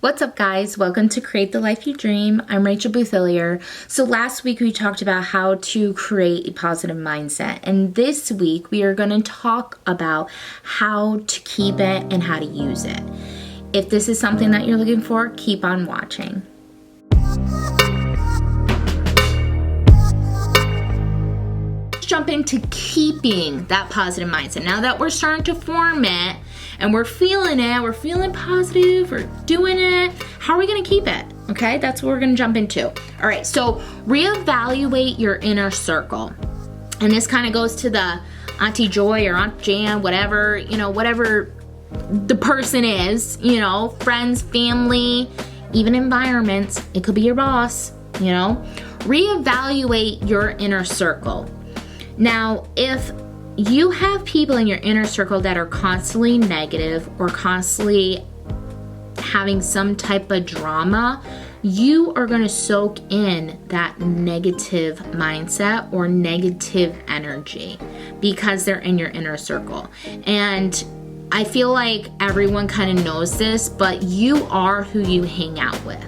What's up, guys? Welcome to Create the Life You Dream. I'm Rachel Bouthillier. So last week we talked about how to create a positive mindset, and this week we are going to talk about how to keep it and how to use it. If this is something that you're looking for, keep on watching. Let's jump into keeping that positive mindset. Now that we're starting to form it, and we're feeling positive, we're doing it, how are we gonna keep it? Okay, that's what we're gonna jump into. All right, so reevaluate your inner circle. And this kind of goes to the Auntie Joy or Aunt Jan, whatever, whatever the person is, friends, family, even environments. It could be your boss, Reevaluate your inner circle. Now, if you have people in your inner circle that are constantly negative or constantly having some type of drama, you are going to soak in that negative mindset or negative energy because they're in your inner circle. And I feel like everyone kind of knows this, but you are who you hang out with.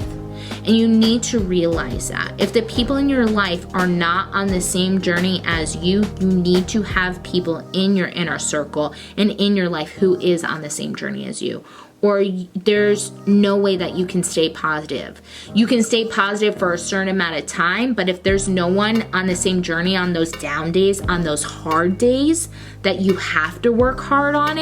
And you need to realize that. If the people in your life are not on the same journey as you, you need to have people in your inner circle and in your life who is on the same journey as you. Or there's no way that you can stay positive. You can stay positive for a certain amount of time, but if there's no one on the same journey on those down days, on those hard days that you have to work hard on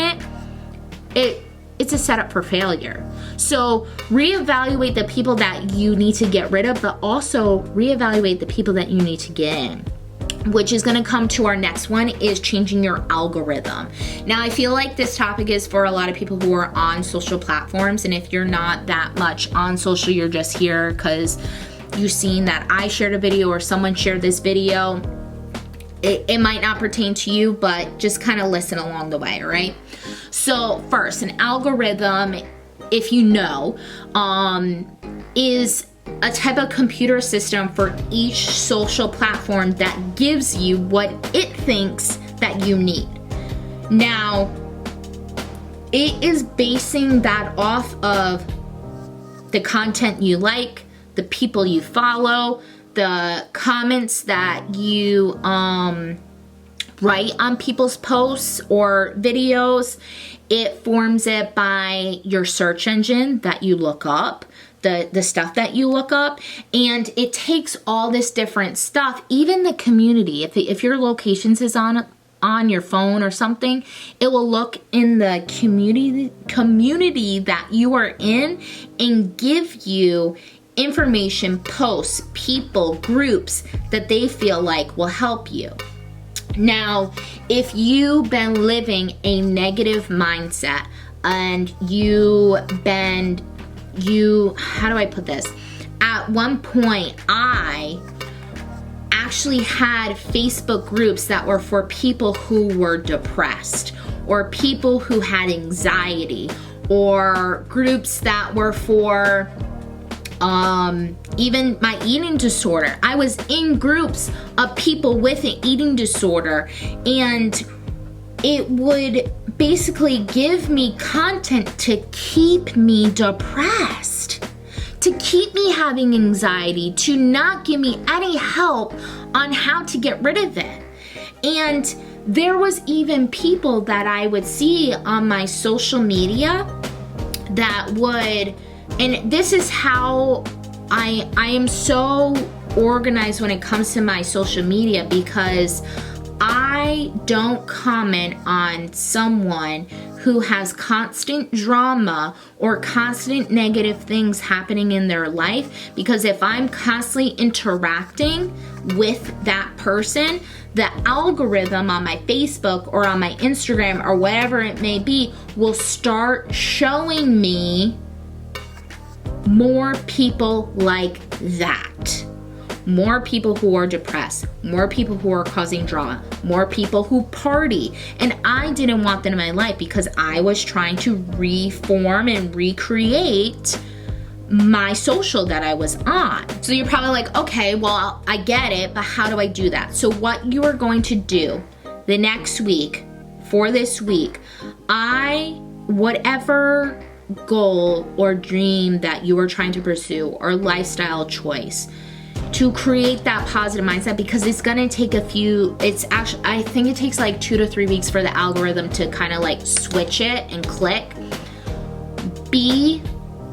it's a setup for failure. So reevaluate the people that you need to get rid of, but also reevaluate the people that you need to get in, which is going to come to our next one, is changing your algorithm. Now, I feel like this topic is for a lot of people who are on social platforms, and if you're not that much on social, you're just here because you've seen that I shared a video or someone shared this video. It might not pertain to you, but just kind of listen along the way, all right? So first, an algorithm, if you know, is a type of computer system for each social platform that gives you what it thinks that you need. Now, it is basing that off of the content you like, the people you follow, the comments that you write on people's posts or videos. It forms it by your search engine that you look up, the stuff that you look up, and it takes all this different stuff, even the community. If your locations is on your phone or something, it will look in the community that you are in and give you information, posts, people, groups that they feel like will help you. Now, if you've been living a negative mindset and how do I put this? At one point, I actually had Facebook groups that were for people who were depressed or people who had anxiety, or groups that were for even my eating disorder. I was in groups of people with an eating disorder, and it would basically give me content to keep me depressed, to keep me having anxiety, to not give me any help on how to get rid of it. And there was even people that I would see on my social media that would, and this is how I am so organized when it comes to my social media, because I don't comment on someone who has constant drama or constant negative things happening in their life, because if I'm constantly interacting with that person, the algorithm on my Facebook or on my Instagram or whatever it may be will start showing me more people like that. More people who are depressed, more people who are causing drama, more people who party. And I didn't want that in my life because I was trying to reform and recreate my social that I was on. So you're probably like, okay, well, I get it, but how do I do that? So what you are going to do the next week, for this week, whatever goal or dream that you are trying to pursue or lifestyle choice, to create that positive mindset, because it's going to take I think it takes like 2 to 3 weeks for the algorithm to kind of like switch it and click. Be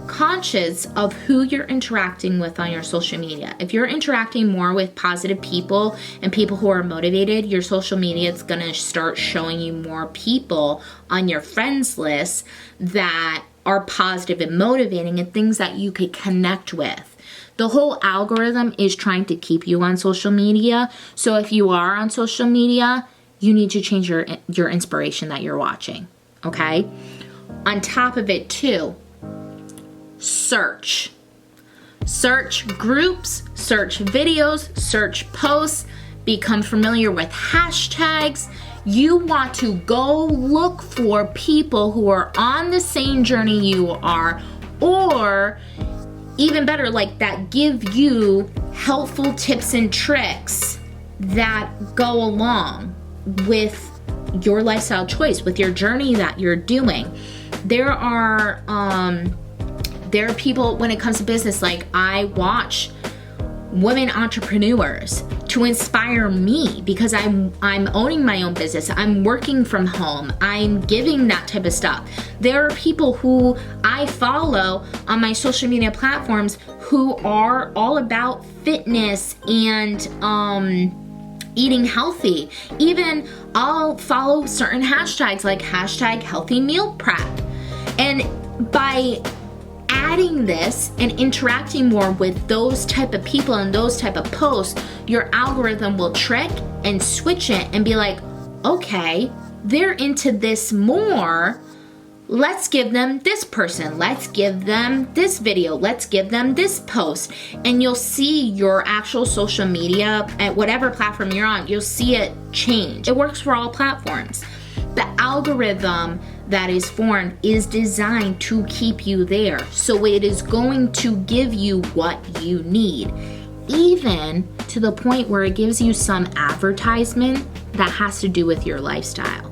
conscious of who you're interacting with on your social media. If you're interacting more with positive people and people who are motivated, your social media is going to start showing you more people on your friends list that are positive and motivating and things that you could connect with. The whole algorithm is trying to keep you on social media. So if you are on social media, you need to change your inspiration that you're watching, okay? On top of it too, search groups, search videos, search posts, become familiar with hashtags. You want to go look for people who are on the same journey you are, or even better, like that give you helpful tips and tricks that go along with your lifestyle choice, with your journey that you're doing. There are people, when it comes to business, like I watch women entrepreneurs to inspire me, because I'm owning my own business. I'm working from home. I'm giving that type of stuff. There are people who I follow on my social media platforms who are all about fitness and eating healthy. Even I'll follow certain hashtags like hashtag healthy meal prep. And by adding this and interacting more with those type of people and those type of posts, your algorithm will trick and switch it and be like, okay, they're into this more. Let's give them this person. Let's give them this video. Let's give them this post. And you'll see your actual social media at whatever platform you're on, you'll see it change. It works for all platforms. The algorithm that is formed is designed to keep you there. So it is going to give you what you need, even to the point where it gives you some advertisement that has to do with your lifestyle.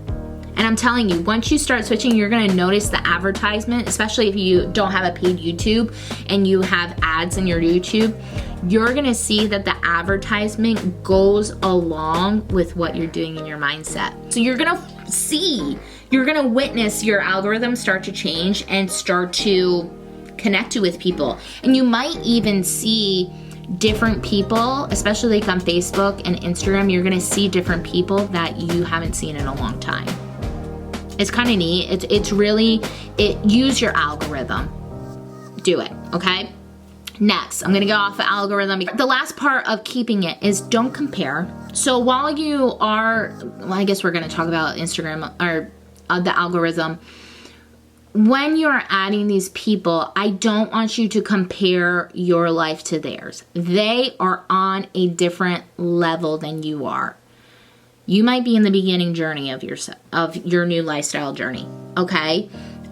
And I'm telling you, once you start switching, you're gonna notice the advertisement, especially if you don't have a paid YouTube and you have ads in your YouTube, you're gonna see that the advertisement goes along with what you're doing in your mindset. So you're gonna witness your algorithm start to change and start to connect with people. And you might even see different people, especially like on Facebook and Instagram, you're gonna see different people that you haven't seen in a long time. It's kind of neat. Use your algorithm. Do it, okay? Next, I'm gonna go off the algorithm. The last part of keeping it is don't compare. So while you are, I guess we're gonna talk about Instagram or the algorithm. When you're adding these people, I don't want you to compare your life to theirs. They are on a different level than you are. You might be in the beginning journey of your new lifestyle journey, okay?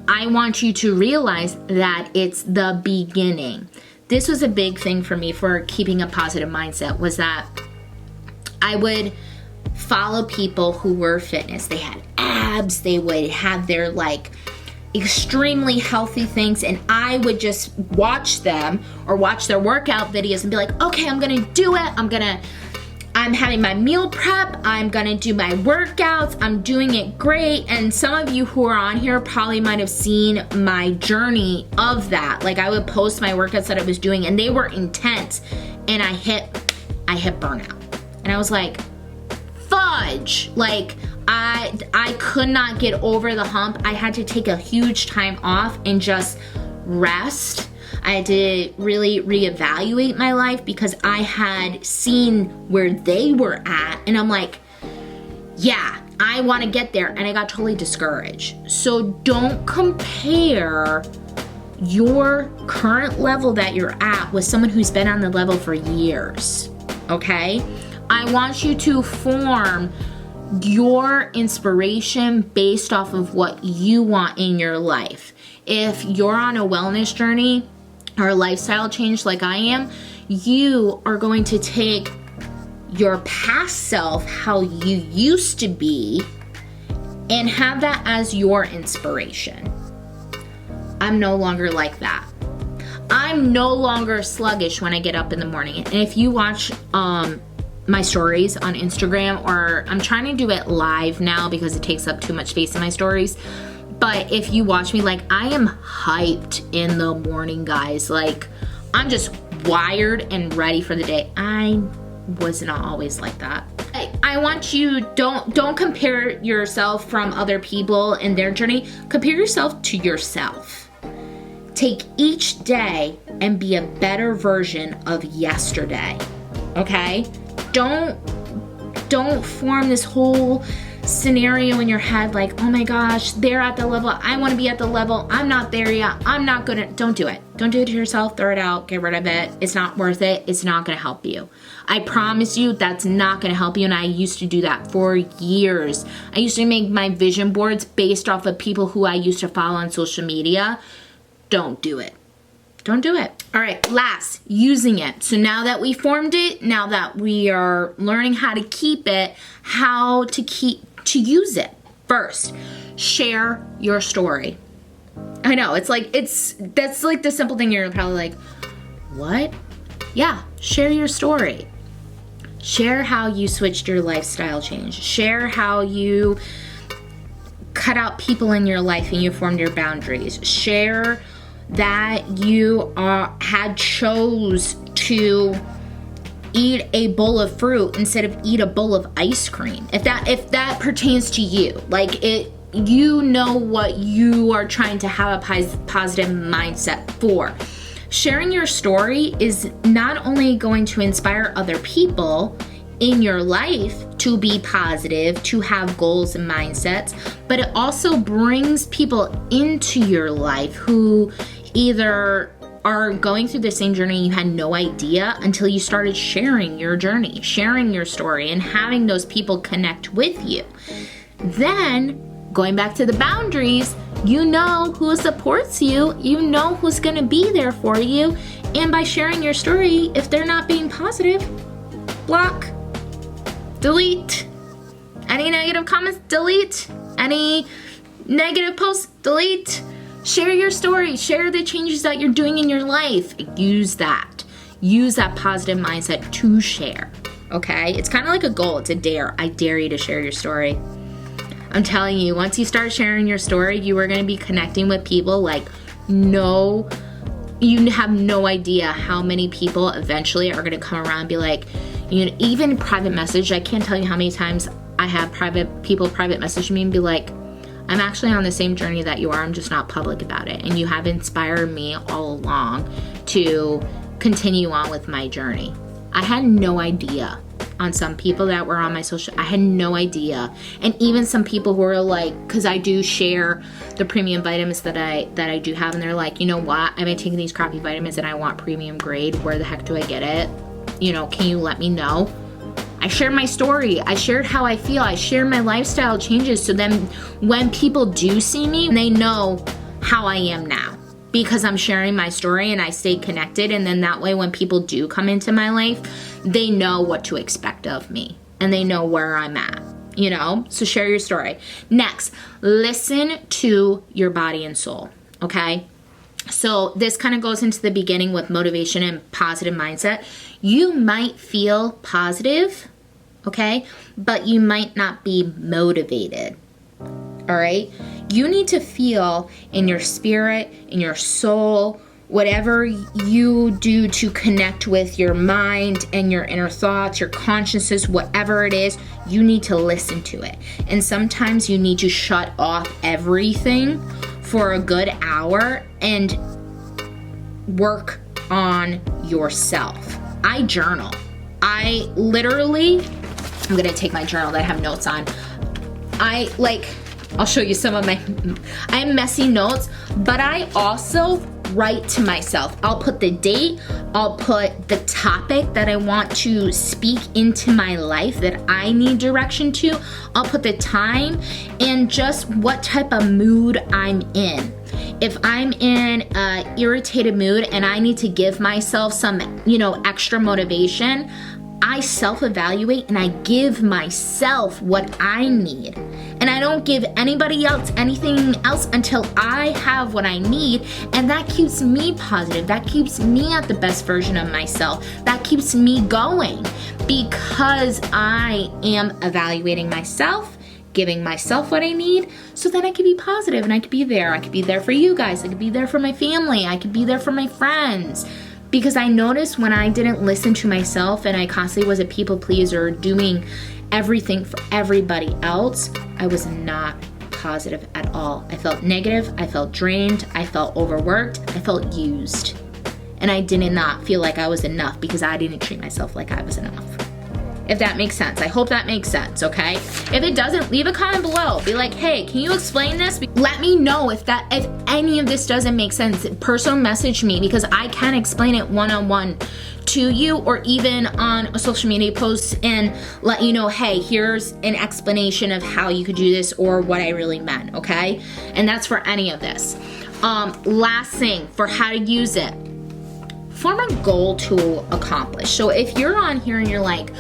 I want you to realize that it's the beginning. This was a big thing for me for keeping a positive mindset, was that I would follow people who were fitness. They had abs, they would have their like extremely healthy things, and I would just watch them or watch their workout videos and be like, okay, I'm gonna do it. I'm having my meal prep, I'm gonna do my workouts, I'm doing it great. And some of you who are on here probably might have seen my journey of that. Like I would post my workouts that I was doing and they were intense, and I hit burnout. And I was like, fudge. Like I could not get over the hump. I had to take a huge time off and just rest. I had to really reevaluate my life because I had seen where they were at, and I'm like, yeah, I want to get there, and I got totally discouraged. So don't compare your current level that you're at with someone who's been on the level for years, okay? I want you to form your inspiration based off of what you want in your life. If you're on a wellness journey or a lifestyle change like I am, you are going to take your past self, how you used to be, and have that as your inspiration. I'm no longer like that. I'm no longer sluggish when I get up in the morning. And if you watch my stories on Instagram, or I'm trying to do it live now because it takes up too much space in my stories. But if you watch me, like, I am hyped in the morning, guys. Like, I'm just wired and ready for the day. I was not always like that. I want you, don't compare yourself from other people and their journey. Compare yourself to yourself. Take each day and be a better version of yesterday, okay? Don't form this whole scenario in your head like, oh my gosh, they're at the level, I want to be at the level, I'm not there yet, I'm not gonna. Don't do it. Don't do it to yourself. Throw it out, get rid of it. It's not worth it. It's not gonna help you. I promise you that's not gonna help you. And I used to do that for years. I used to make my vision boards based off of people who I used to follow on social media. Don't do it. Don't do it. All right, last, using it. So now that we formed it, now that we are learning how to keep it, how to use it. First, share your story. I know, that's like the simple thing you're probably like, what? Yeah, share your story. Share how you switched your lifestyle change. Share how you cut out people in your life and you formed your boundaries. Share that you had chose to eat a bowl of fruit instead of eat a bowl of ice cream. If that pertains to you, like you know what you are trying to have a positive mindset for. Sharing your story is not only going to inspire other people in your life to be positive, to have goals and mindsets, but it also brings people into your life who either are going through the same journey you had no idea until you started sharing your journey, sharing your story, and having those people connect with you. Then, going back to the boundaries, you know who supports you, you know who's gonna be there for you, and by sharing your story, if they're not being positive, block, delete. Any negative comments, delete. Any negative posts, delete. Share your story. Share the changes that you're doing in your life. Use that. Use that positive mindset to share. Okay? It's kind of like a goal. It's a dare. I dare you to share your story. I'm telling you, once you start sharing your story, you are going to be connecting with people like you have no idea how many people eventually are going to come around and be like, even private message. I can't tell you how many times I have people private message me and be like, I'm actually on the same journey that you are. I'm just not public about it. And you have inspired me all along to continue on with my journey. I had no idea on some people that were on my social, I had no idea. And even some people who are like, because I do share the premium vitamins that I do have, and they're like, you know what? I've been taking these crappy vitamins and I want premium grade. Where the heck do I get it? Can you let me know? I shared my story. I shared how I feel. I shared my lifestyle changes. So then when people do see me, they know how I am now because I'm sharing my story and I stay connected. And then that way, when people do come into my life, they know what to expect of me and they know where I'm at, So share your story. Next, listen to your body and soul. Okay. So this kind of goes into the beginning with motivation and positive mindset. You might feel positive, okay, but you might not be motivated, all right? You need to feel in your spirit, in your soul, whatever you do to connect with your mind and your inner thoughts, your consciousness, whatever it is, you need to listen to it. And sometimes you need to shut off everything for a good hour and work on yourself. I journal. I'm going to take my journal that I have notes on. I'll show you some of I have messy notes, but I also write to myself. I'll put the date, I'll put the topic that I want to speak into my life that I need direction to, I'll put the time and just what type of mood I'm in. If I'm in an irritated mood and I need to give myself some, extra motivation, I self-evaluate and I give myself what I need. And I don't give anybody else anything else until I have what I need. And that keeps me positive. That keeps me at the best version of myself. That keeps me going because I am evaluating myself, giving myself what I need, so that I can be positive and I can be there. I could be there for you guys. I could be there for my family. I could be there for my friends. Because I noticed when I didn't listen to myself and I constantly was a people pleaser doing everything for everybody else, I was not positive at all. I felt negative, I felt drained, I felt overworked, I felt used. And I did not feel like I was enough because I didn't treat myself like I was enough. If that makes sense. I hope that makes sense, okay? If it doesn't, leave a comment below. Be like, hey, can you explain this? Let me know if any of this doesn't make sense. Personal message me because I can explain it one-on-one to you, or even on a social media post and let you know, hey, here's an explanation of how you could do this or what I really meant, okay? And that's for any of this. Last thing for how to use it. Form a goal to accomplish. So if you're on here and you're like,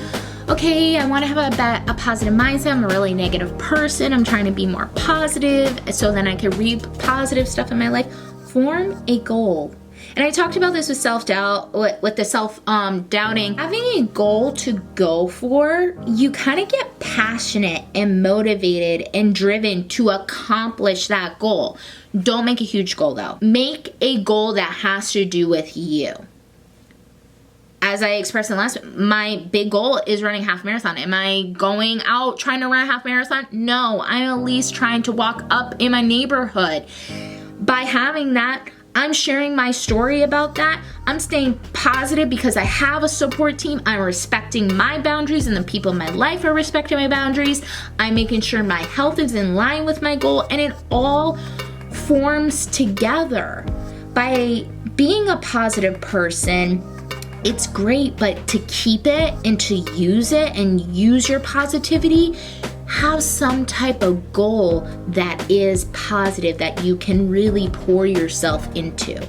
okay, I want to have a positive mindset. I'm a really negative person. I'm trying to be more positive so then I can reap positive stuff in my life. Form a goal. And I talked about this with self-doubt, with the self-doubting. Having a goal to go for, you kind of get passionate and motivated and driven to accomplish that goal. Don't make a huge goal though. Make a goal that has to do with you. As I expressed in the last, my big goal is running half marathon. Am I going out trying to run a half marathon? No, I'm at least trying to walk up in my neighborhood. By having that, I'm sharing my story about that. I'm staying positive because I have a support team. I'm respecting my boundaries and the people in my life are respecting my boundaries. I'm making sure my health is in line with my goal, and it all forms together. By being a positive person, it's great, but to keep it and to use it and use your positivity, have some type of goal that is positive that you can really pour yourself into.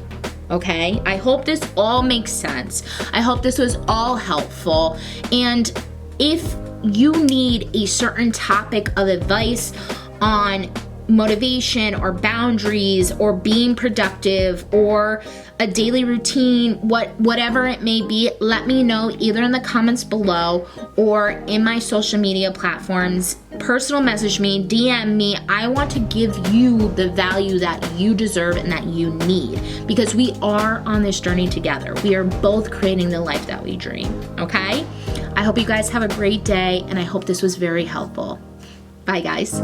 Okay? I hope this all makes sense. I hope this was all helpful. And if you need a certain topic of advice on motivation or boundaries or being productive or a daily routine, whatever it may be, let me know either in the comments below or in my social media platforms. Personal message me, DM me. I want to give you the value that you deserve and that you need, because we are on this journey together. We are both creating the life that we dream, okay? I hope you guys have a great day, and I hope this was very helpful. Bye, guys.